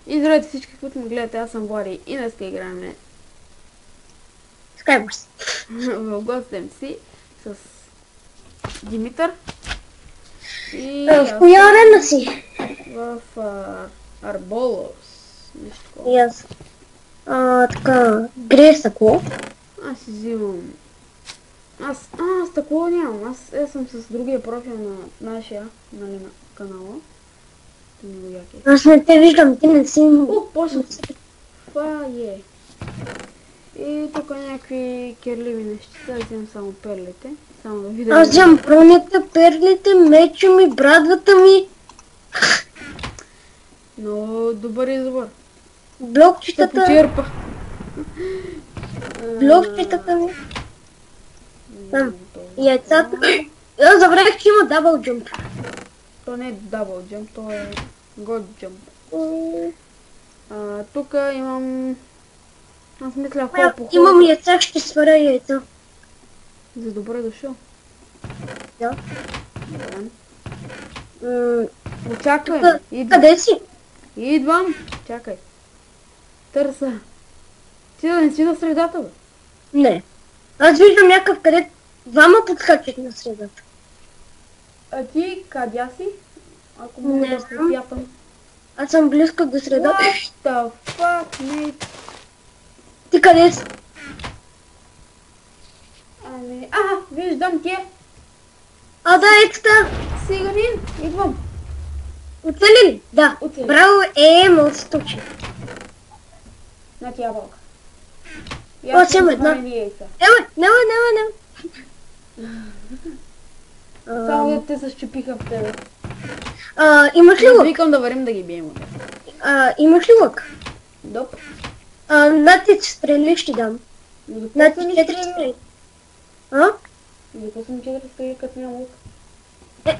И здравейте всички, които ме гледате, аз съм Влади и днес играем Skywars. в Ghost MC с Димитър и В коя арена си? в Арболос. Нещо такова. И аз. Така, грееш стъкло. Аз си взимам. Аз стъкло нямам. Аз съм с другия профил на нашия, нали, на канала. Аз не те виждам, ти не си... Почна. Това е. И тук някакви керливи нещица, взимам само перлите. Само да видя. Аз взимам бронята, перлите, меча ми, брадвата ми. Но добър избор. Ще Блокчетата. почерпа. Блокчетата ми. Там. Яйцата. Аз забравих, че има дабл джумп. То не е дабл джамп, то е год джамп. Тук имам... Аз мисля хора по хора. Имам яйца, ще сваря яйца. За добре дошъл. Да. Очаквай. Къде си? Идвам. Чакай. Търса. Ти да не си на средата, бе. Не. Аз виждам някакъв, къде двама подскачат на средата. А ти къдя си? Ако мога Не да знам. попятам. Аз съм близко до средата. What the fuck, mate? Ти къде си? Ами, виждам те. Да, екста. Сиганин, идвам. Оцели ли? Да. Оцели. Браво, мол се точи. На тя вълка. Аз имам една. Нема. Само да те се щупиха в тебе. Имаш ли лък? Викам да варим да ги бием. Имаш ли лък? Доп. На ти стрели ще дам. На ти 4 стрели. Защо съм 4 стрели, като няма лък?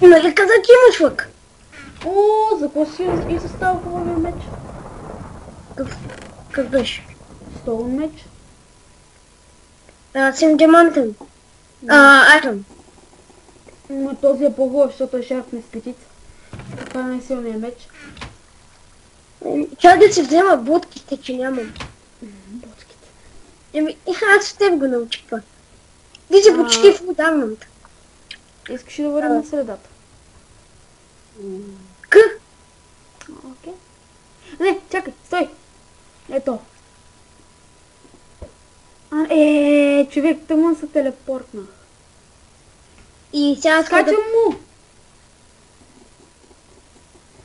Нали каза, че имаш лък? За какво си и се става хубавия меч? Как беше? Столен меч? Съм диамантен. Айрон. Но този е по-хубав, защото е шарп с петица. Това е най-силният меч. Чакай да си взема будките, че нямам. Боцките. Аз в теб го научих това. Ти си почти в удавната. Искаш ли да върнем на средата? Окей. Не, чакай, стой! Ето. Човек, тъмън се телепортнах. И сега Скачам му!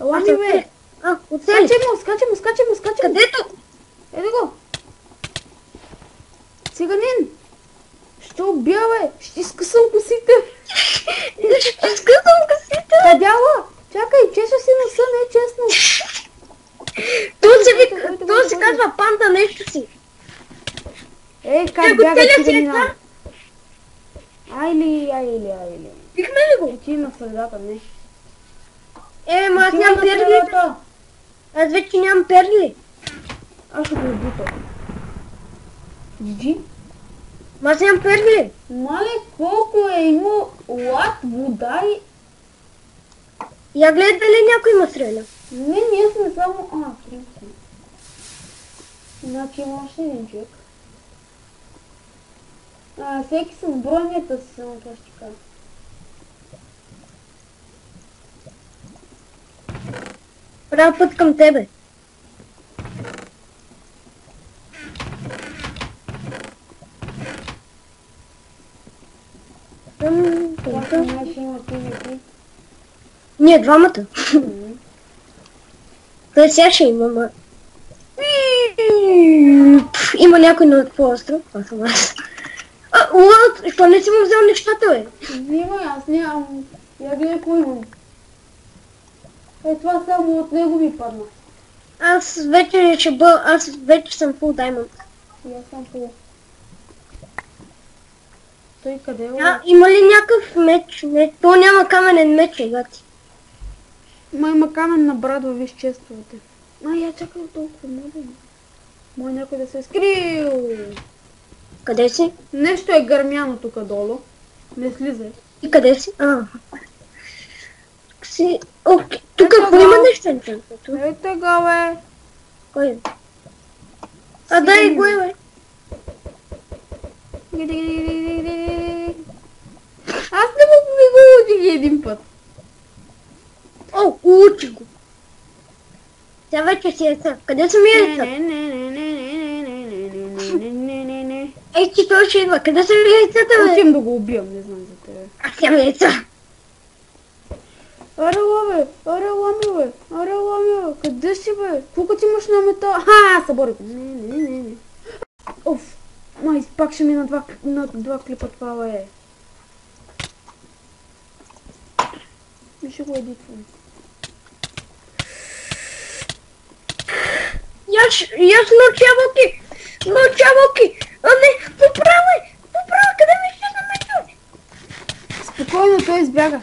Ела ми, бе! оцели. Скачам му! Където? Ето го! Циганин! Ще убия, бе! Ще изкъсам косите! Ще скъсам косите. Кадяла! Чакай, чеша си носа, не е честно! То се казва панда нещо си. Как бяга циганина? Айли. Бихме ли го? Ти на средата, не. Аз нямам перли. Аз вече нямам перли. Аз ще го бута. Джи? Аз нямам перли. Мале, колко е имал лад, вода и... Я гледай дали някой има стреля. Не, ние сме само... Трим сме. Значи има още един човек. Всеки с бронята си, само това ще кажа. Правя път към тебе. Това ще има ти. Ние двамата. Той сега ще има, Има някой на твоя остров. Това съм аз. Що не си му взел нещата, бе? Взимай, аз нямам. Я гледай кой имам. Това само от него ми падна. Аз вече съм full diamond. И аз съм full. Той къде е? Има ли някакъв меч? То няма каменен меч, гати. Има каменна брадва, виж чествате. Я чакай толкова много. Може някой да се е скрил. Къде си? Нещо е гърмяно тук долу. Не слизай. И къде си? Си... О, тук Ето има го. нещо енчантното. Ето го, бе. Кой е? Дай го, бе. Аз не мога да го удиги един път. О, учи го. Тя вече си е съв. Къде са ми яйцата? Не. Ей, че той ще идва. Къде са ми яйцата, бе? Отивам да го убивам, не знам за тебе. Аз нямам яйца. Аре, бе. Къде си, бе? Колко ти имаш на метал? Ха, събори го. Не. Оф, май, пак ще ми на два клипа това, бе. И ще го едитвам. Яш науча Боки. А не, поправо, къде ми ще на мечо? Спокойно, той избяга.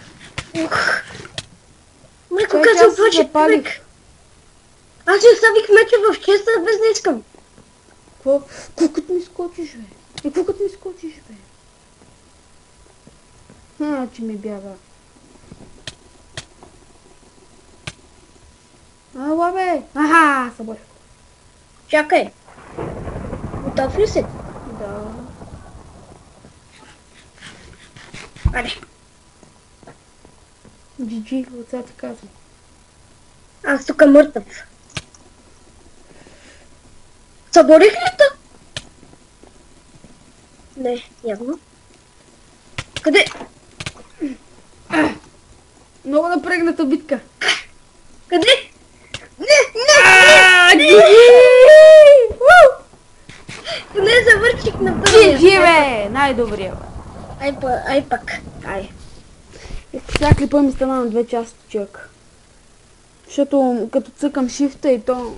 Майко, Чакай, казвам, аз се плаче запалих. човек. Аз си оставих меча в честа, без да искам. Какво? Колкото ми скочиш, бе? Че ми бяга. Ала, бе. Аха, събори. Чакай. Готов ли си? Да. Аре. Джиджи, отца ти казвам. Аз тук мъртъв. Съборих ли то? Не, явно. Къде? Много напрегната битка. Къде? Не завърших на първия. Джиджи, бе! Най-добрия, бе. Ай пак. Ай. Сега клипа ми стана на 2 часа, човек. Защото като цъкам шифта и то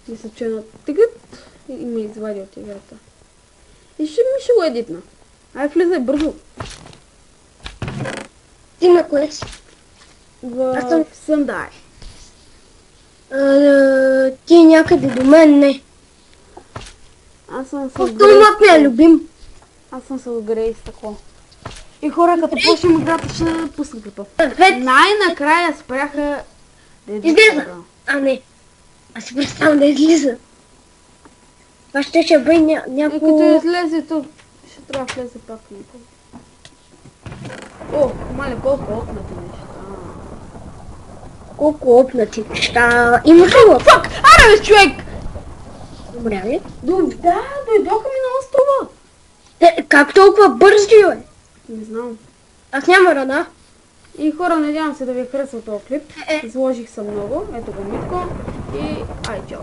мисля, че на тъгът и ме извади от играта. И ще го едитна. Ай, влизай бързо. Ти на кое си? В Сандай. Ти някъде до мен, не. Аз съм с Автомат ми е любим. Аз съм с Грейс, тако. И хора, като почнем играта, ще пусна клипа. Вече. Най-накрая спряха... Излиза. Не. Аз си представям да излиза. Това ще бъде И някакво... като излезе тук, ще трябва да влезе пак някой. О, мале, колко опнати неща. Колко опнати неща. Имаш ли лъп? Фак! Аре, бе, човек! Добре ли? Да, дойдоха ми на острова. Как толкова бързи, бе? Не знам. Аз няма рана. И хора, надявам се да ви е харесал този клип. Изложих се много. Ето го Митко. И ай, чао.